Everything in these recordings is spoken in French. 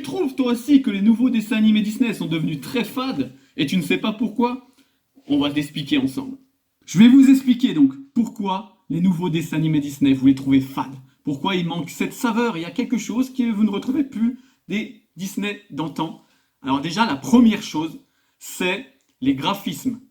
trouves toi aussi que les nouveaux dessins animés Disney sont devenus très fades et tu ne sais pas pourquoi? On va t'expliquer ensemble. Je vais vous expliquer donc pourquoi les nouveaux dessins animés Disney vous les trouvez fades. Pourquoi il manque cette saveur, il y a quelque chose que vous ne retrouvez plus des Disney d'antan. Alors déjà, la première chose, c'est les graphismes.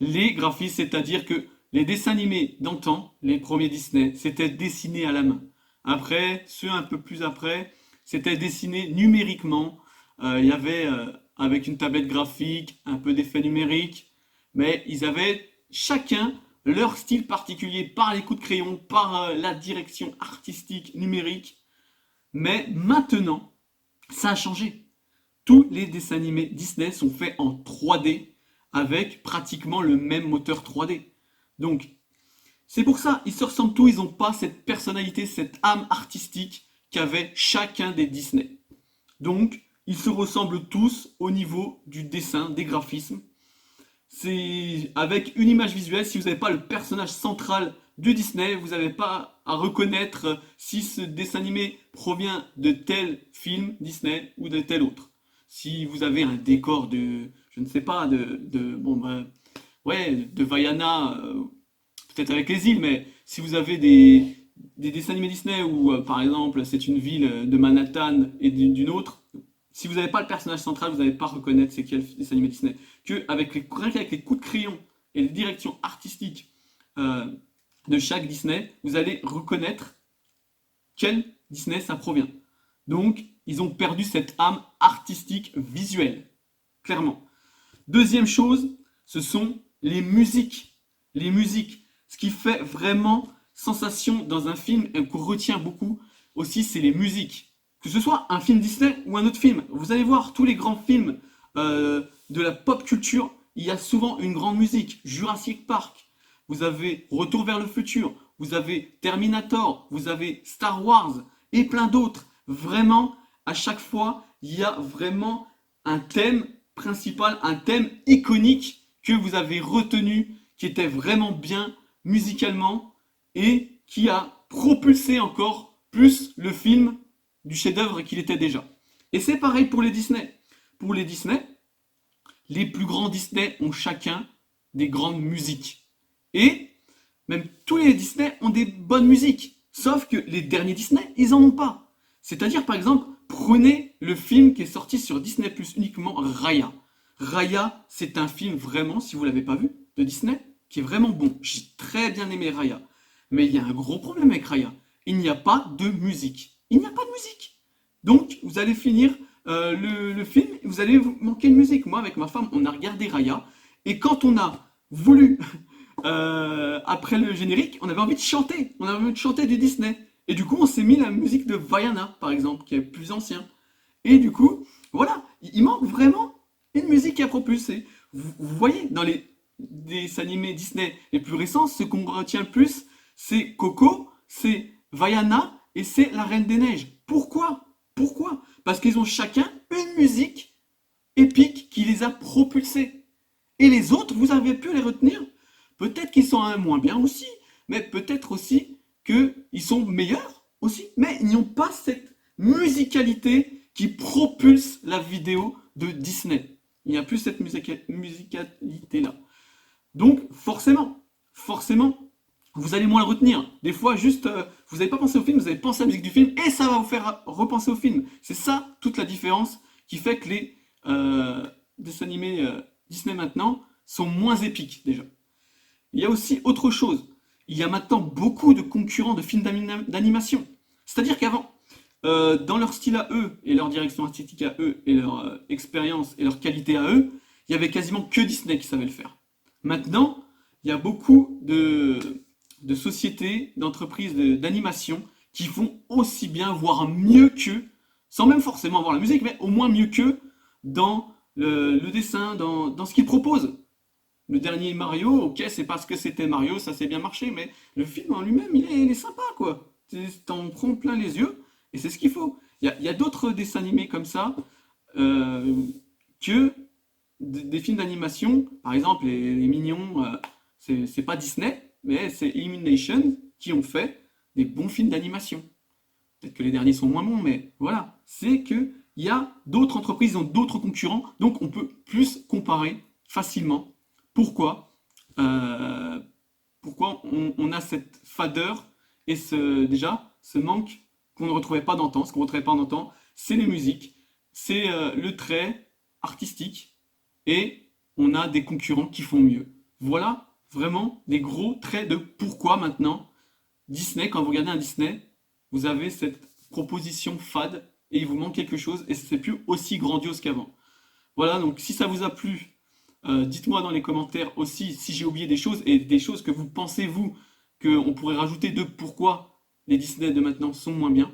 Les graphismes, c'est-à-dire que les dessins animés d'antan, les premiers Disney, c'était dessiné à la main. Après, ceux un peu plus après, c'était dessiné numériquement. Il y avait avec une tablette graphique, un peu d'effets numériques, mais ils avaient chacun leur style particulier par les coups de crayon, par la direction artistique numérique. Mais maintenant, ça a changé. Tous les dessins animés Disney sont faits en 3D avec pratiquement le même moteur 3D. Donc, c'est pour ça, ils se ressemblent tous, ils n'ont pas cette personnalité, cette âme artistique qu'avait chacun des Disney. Donc, ils se ressemblent tous au niveau du dessin, des graphismes. C'est avec une image visuelle, si vous n'avez pas le personnage central de Disney, vous n'avez pas à reconnaître si ce dessin animé provient de tel film Disney ou de tel autre. Si vous avez un décor de, je ne sais pas, de Vaiana, peut-être avec les îles, mais si vous avez des dessins animés Disney où, par exemple, c'est une ville de Manhattan et d'une autre, si vous n'avez pas le personnage central, vous n'allez pas reconnaître c'est quel dessin animé Disney. Rien qu'avec les coups de crayon et les directions artistiques euh, de chaque Disney, vous allez reconnaître quel Disney ça provient. Donc, ils ont perdu cette âme artistique visuelle, clairement. Deuxième chose, ce sont les musiques. Les musiques. Ce qui fait vraiment sensation dans un film et qu'on retient beaucoup aussi, c'est les musiques. Que ce soit un film Disney ou un autre film. Vous allez voir tous les grands films de la pop culture, il y a souvent une grande musique. Jurassic Park, vous avez Retour vers le futur, vous avez Terminator, vous avez Star Wars et plein d'autres. Vraiment, à chaque fois, il y a vraiment un thème principal, un thème iconique que vous avez retenu, qui était vraiment bien musicalement et qui a propulsé encore plus le film du chef-d'œuvre qu'il était déjà. Et c'est pareil pour les Disney. Pour les Disney, les plus grands Disney ont chacun des grandes musiques. Et même tous les Disney ont des bonnes musiques. Sauf que les derniers Disney, ils en ont pas. C'est-à-dire, par exemple, prenez le film qui est sorti sur Disney Plus uniquement, Raya. Raya, c'est un film vraiment, si vous l'avez pas vu, de Disney, qui est vraiment bon. J'ai très bien aimé Raya. Mais il y a un gros problème avec Raya. Il n'y a pas de musique. Il n'y a pas de musique. Donc, vous allez finir le film et vous allez manquer de musique. Moi, avec ma femme, on a regardé Raya. Et quand on a voulu, après le générique, on avait envie de chanter. On avait envie de chanter du Disney. Et du coup, on s'est mis la musique de Vaiana, par exemple, qui est plus ancien. Et du coup, voilà, il manque vraiment une musique qui a propulsé. Vous voyez, dans les dessins animés Disney les plus récents, ce qu'on retient le plus, c'est Coco, c'est Vaiana et c'est La Reine des Neiges. Pourquoi? Pourquoi? Parce qu'ils ont chacun une musique épique qui les a propulsés. Et les autres, vous avez pu les retenir. Peut-être qu'ils sont un moins bien aussi, mais peut-être aussi qu'ils sont meilleurs aussi, mais ils n'ont pas cette musicalité qui propulse la vidéo de Disney. Il n'y a plus cette musicalité-là. Donc, forcément, vous allez moins le retenir. Des fois, juste, vous n'avez pas pensé au film, vous avez pensé à la musique du film, et ça va vous faire repenser au film. C'est ça, toute la différence qui fait que les dessins animés Disney maintenant sont moins épiques, déjà. Il y a aussi autre chose. Il y a maintenant beaucoup de concurrents de films d'animation. C'est-à-dire qu'avant, dans leur style à eux, et leur direction artistique à eux, et leur expérience et leur qualité à eux, il y avait quasiment que Disney qui savait le faire. Maintenant, il y a beaucoup de sociétés, d'entreprises d'animation qui font aussi bien, voire mieux qu'eux, sans même forcément avoir la musique, mais au moins mieux qu'eux dans le dessin, dans ce qu'ils proposent. Le dernier Mario, ok, c'est parce que c'était Mario, ça s'est bien marché, mais le film en lui-même, il est sympa, quoi. T'en prends plein les yeux, et c'est ce qu'il faut. Il y a d'autres dessins animés comme ça, euh, que des films d'animation. Par exemple, les Mignons, c'est pas Disney, mais c'est Illumination qui ont fait des bons films d'animation. Peut-être que les derniers sont moins bons, mais voilà. C'est que il y a d'autres entreprises, ils ont d'autres concurrents, donc on peut plus comparer facilement. Pourquoi? Euh, Pourquoi on a cette fadeur et déjà ce manque qu'on ne retrouvait pas dans le temps. Ce qu'on ne retrouvait pas dans le temps, c'est les musiques, c'est le trait artistique et on a des concurrents qui font mieux. Voilà vraiment des gros traits de pourquoi maintenant Disney, quand vous regardez un Disney, vous avez cette proposition fade et il vous manque quelque chose et c'est plus aussi grandiose qu'avant. Voilà, donc si ça vous a plu, dites-moi dans les commentaires aussi si j'ai oublié des choses et des choses que vous pensez, vous, qu'on pourrait rajouter de pourquoi les Disney de maintenant sont moins bien.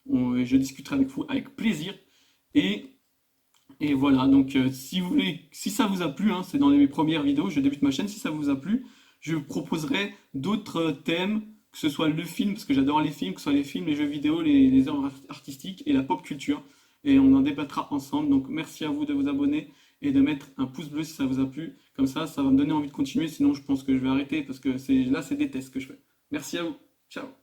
Je discuterai avec vous avec plaisir. Et, et voilà, donc si vous voulez, si ça vous a plu, hein, c'est dans mes premières vidéos, je débute ma chaîne, si ça vous a plu, je proposerai d'autres thèmes, que ce soit le film, parce que j'adore les films, que ce soit les films, les jeux vidéo, les œuvres artistiques et la pop culture. Et on en débattra ensemble. Donc merci à vous de vous abonner et de mettre un pouce bleu si ça vous a plu. Comme ça va me donner envie de continuer. Sinon, je pense que je vais arrêter parce que là, c'est des tests que je fais. Merci à vous. Ciao.